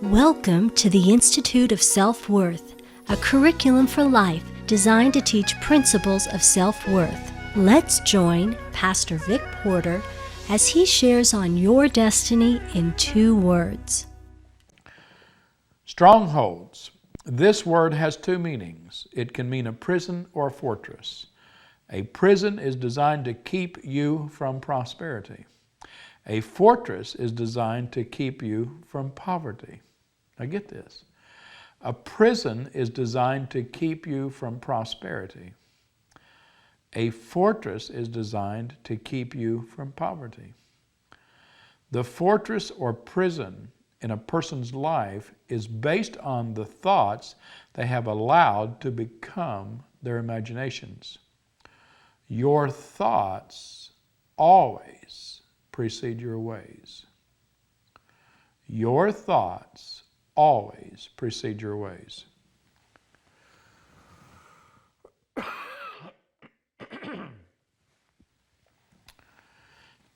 Welcome to the Institute of Self-Worth, a curriculum for life designed to teach principles of self-worth. Let's join Pastor Vic Porter as he shares on your destiny in 2 words. Strongholds. This word has 2 meanings. It can mean a prison or a fortress. A prison is designed to keep you from prosperity. A fortress is designed to keep you from poverty. Now get this. A prison is designed to keep you from prosperity. A fortress is designed to keep you from poverty. The fortress or prison in a person's life is based on the thoughts they have allowed to become their imaginations. Your thoughts always precede your ways. Your thoughts always precede your ways.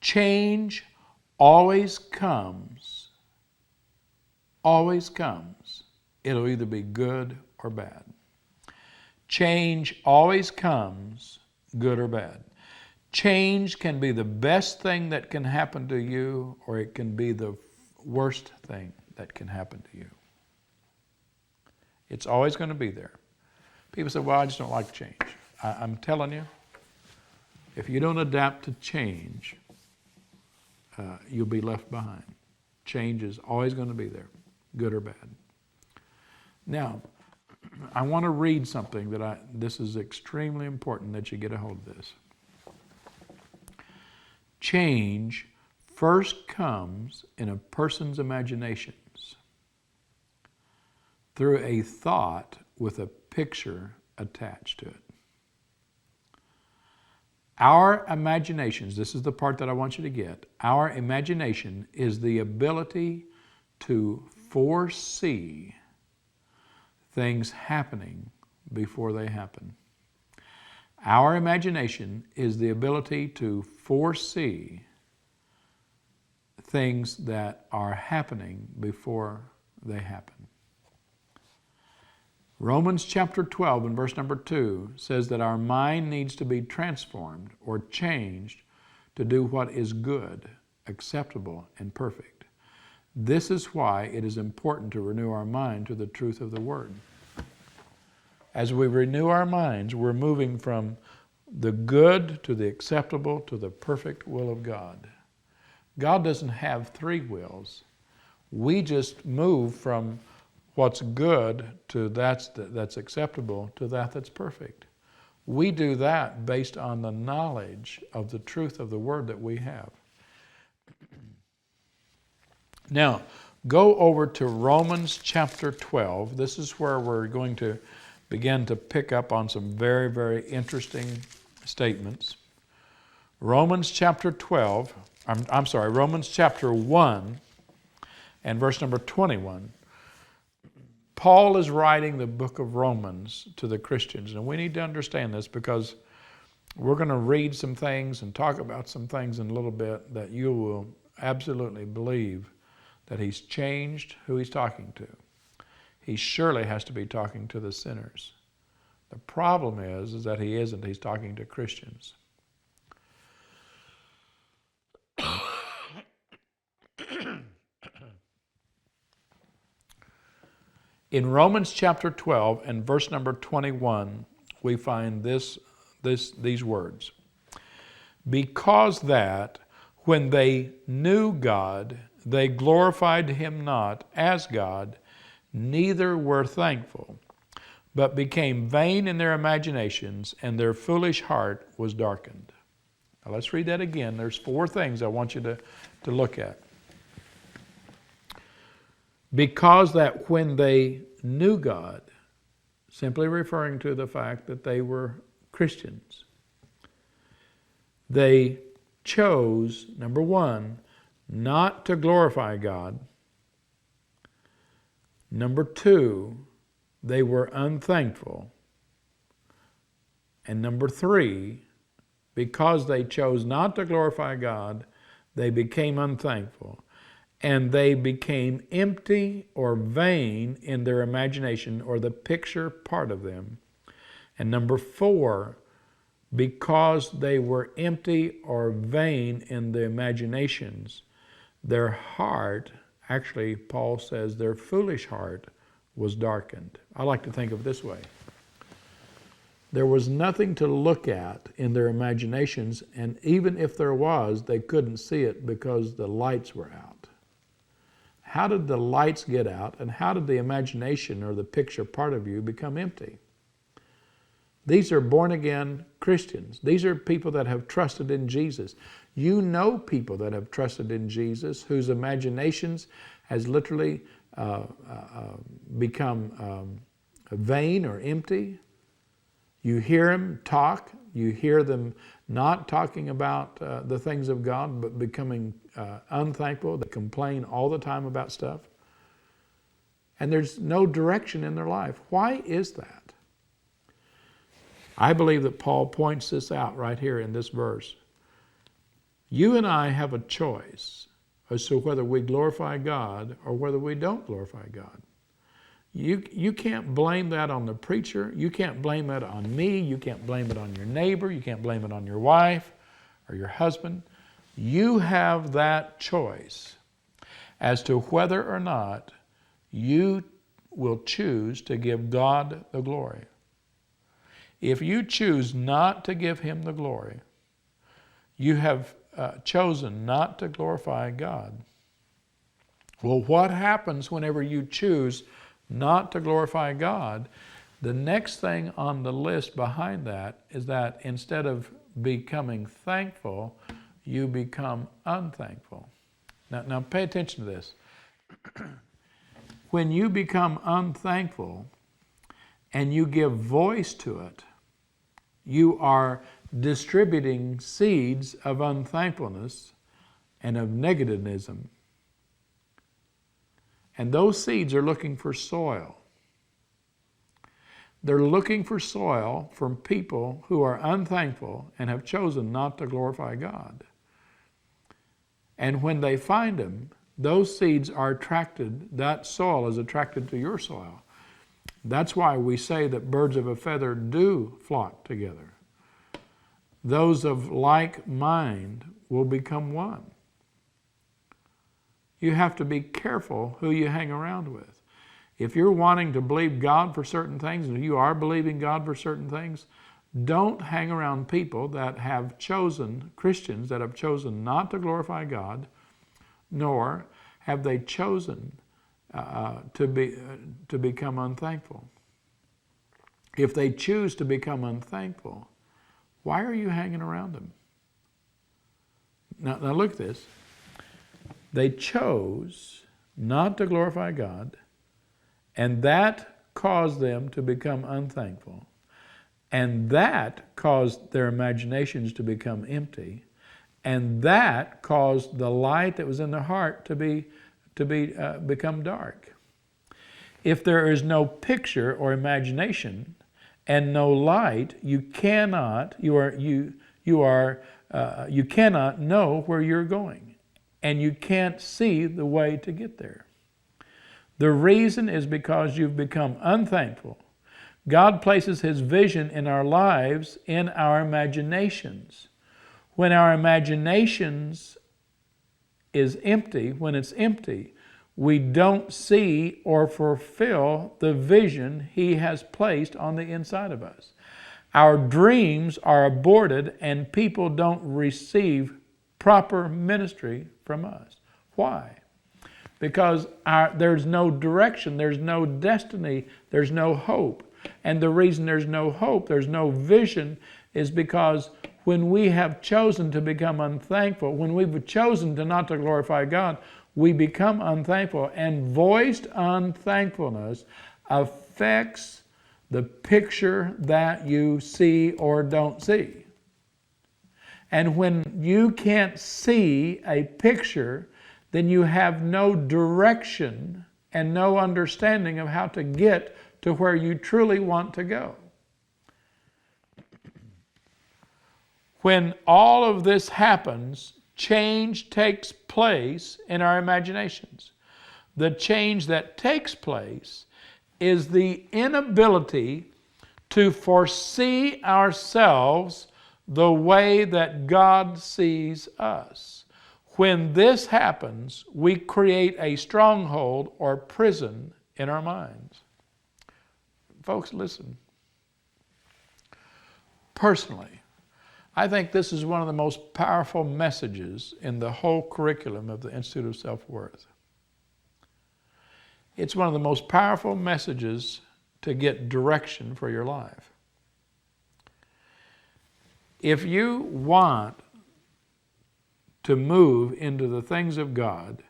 Change always comes. Always comes. It'll either be good or bad. Change always comes, good or bad. Change can be the best thing that can happen to you, or it can be the worst thing that can happen to you. It's always going to be there. People say, well, I just don't like change. I'm telling you, if you don't adapt to change, you'll be left behind. Change is always going to be there, good or bad. Now, I want to read something this is extremely important that you get a hold of this. Change first comes in a person's imaginations through a thought with a picture attached to it. Our imaginations, this is the part that I want you to get, our imagination is the ability to foresee things happening before they happen. Our imagination is the ability to foresee things that are happening before they happen. Romans chapter 12 and verse number 2 says that our mind needs to be transformed or changed to do what is good, acceptable, and perfect. This is why it is important to renew our mind to the truth of the Word. As we renew our minds, we're moving from the good to the acceptable to the perfect will of God. God doesn't have 3 wills. We just move from what's good to that's acceptable to that's perfect. We do that based on the knowledge of the truth of the Word that we have. Now, go over to Romans chapter 12. This is where we're going to begin to pick up on some very, very interesting statements. Romans chapter 1 and verse number 21. Paul is writing the book of Romans to the Christians, and we need to understand this because we're going to read some things and talk about some things in a little bit that you will absolutely believe that he's changed who he's talking to. He surely has to be talking to the sinners. The problem is that he isn't. He's talking to Christians. In Romans chapter 12 and verse number 21, we find these words. Because that when they knew God, they glorified him not as God, neither were thankful, but became vain in their imaginations, and their foolish heart was darkened. Now let's read that again. There's 4 things I want you to look at. Because that when they knew God, simply referring to the fact that they were Christians, they chose, number 1, not to glorify God. Number 2, they were unthankful. And number 3, because they chose not to glorify God, they became unthankful. and they became empty or vain in their imagination, or the picture part of them. And number 4, because they were empty or vain in the imaginations, their heart, actually Paul says their foolish heart, was darkened. I like to think of it this way. There was nothing to look at in their imaginations, and even if there was, they couldn't see it because the lights were out. How did the lights get out, and how did the imagination or the picture part of you become empty? These are born-again Christians. These are people that have trusted in Jesus. You know people that have trusted in Jesus whose imaginations has literally become vain or empty. You hear them talk. You hear them not talking about the things of God, but becoming unthankful. They complain all the time about stuff. And there's no direction in their life. Why is that? I believe that Paul points this out right here in this verse. You and I have a choice as to whether we glorify God or whether we don't glorify God. You can't blame that on the preacher. You can't blame it on me. You can't blame it on your neighbor. You can't blame it on your wife or your husband. You have that choice as to whether or not you will choose to give God the glory. If you choose not to give Him the glory, you have chosen not to glorify God. Well, what happens whenever you choose not to glorify God? The next thing on the list behind that is that instead of becoming thankful, you become unthankful. Now pay attention to this. When you become unthankful and you give voice to it, you are distributing seeds of unthankfulness and of negativism. And those seeds are looking for soil. They're looking for soil from people who are unthankful and have chosen not to glorify God. And when they find them, those seeds are attracted, that soil is attracted to your soil. That's why we say that birds of a feather do flock together. Those of like mind will become one. You have to be careful who you hang around with. If you're wanting to believe God for certain things, and you are believing God for certain things, don't hang around people that have chosen, Christians that have chosen not to glorify God, nor have they chosen to become unthankful. If they choose to become unthankful, why are you hanging around them? Now look at this. They chose not to glorify God, and that caused them to become unthankful. And that caused their imaginations to become empty. And that caused the light that was in their heart to become dark. If there is no picture or imagination and no light, you cannot know where you're going, and you can't see the way to get there. The reason is because you've become unthankful. God places His vision in our lives in our imaginations. When our imaginations is empty, when it's empty, we don't see or fulfill the vision He has placed on the inside of us. Our dreams are aborted and people don't receive proper ministry from us. Why? Because there's no direction, there's no destiny, there's no hope. And the reason there's no hope, there's no vision, is because when we have chosen to become unthankful, when we've chosen to not to glorify God, we become unthankful. And voiced unthankfulness affects the picture that you see or don't see. And when you can't see a picture, then you have no direction and no understanding of how to get to where you truly want to go. When all of this happens change takes place in our imaginations. The change that takes place is the inability to foresee ourselves the way that God sees us. When this happens, we create a stronghold or prison in our minds. Folks, listen. Personally, I think this is one of the most powerful messages in the whole curriculum of the Institute of Self-Worth. It's one of the most powerful messages to get direction for your life. If you want to move into the things of God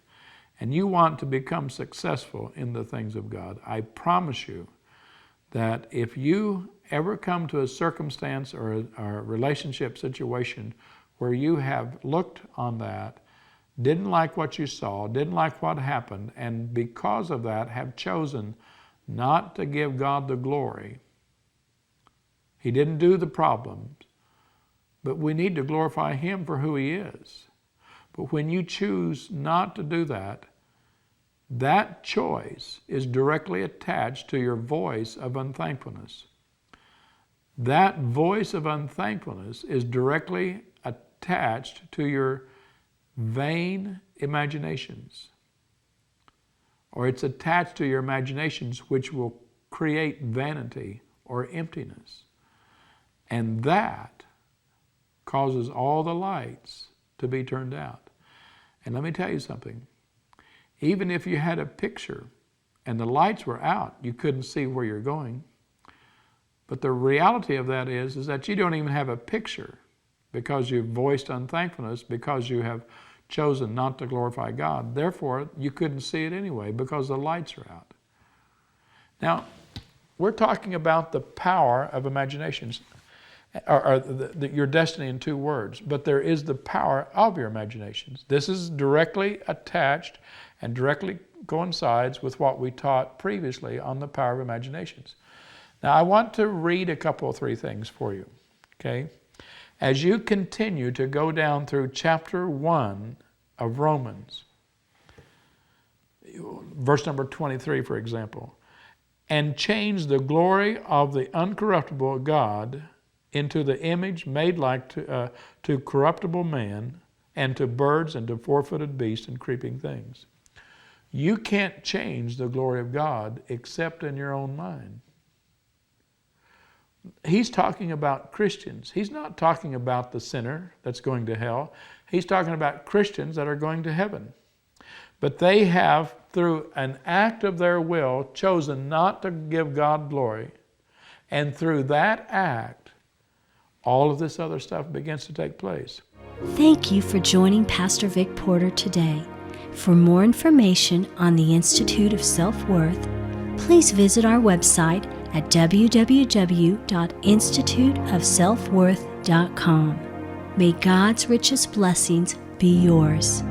and you want to become successful in the things of God, I promise you that if you ever come to a circumstance or a relationship situation where you have looked on that, didn't like what you saw, didn't like what happened, and because of that have chosen not to give God the glory. He didn't do the problems, but we need to glorify Him for who He is. But when you choose not to do that, that choice is directly attached to your voice of unthankfulness. That voice of unthankfulness is directly attached to your vain imaginations, or it's attached to your imaginations, which will create vanity or emptiness. And that causes all the lights to be turned out. And let me tell you something. Even if you had a picture and the lights were out, you couldn't see where you're going. But the reality of that is that you don't even have a picture because you've voiced unthankfulness, because you have chosen not to glorify God. Therefore, you couldn't see it anyway because the lights are out. Now, we're talking about the power of imaginations, or your destiny in two words, but there is the power of your imaginations. This is directly attached and directly coincides with what we taught previously on the power of imaginations. Now, I want to read a couple of three things for you, okay? As you continue to go down through chapter 1 of Romans, verse number 23, for example, and change the glory of the uncorruptible God into the image made like to corruptible man, and to birds, and to four-footed beasts, and creeping things. You can't change the glory of God except in your own mind. He's talking about Christians. He's not talking about the sinner that's going to hell. He's talking about Christians that are going to heaven. But they have, through an act of their will, chosen not to give God glory. And through that act, all of this other stuff begins to take place. Thank you for joining Pastor Vic Porter today. For more information on the Institute of Self-Worth, please visit our website at www.instituteofselfworth.com. May God's richest blessings be yours.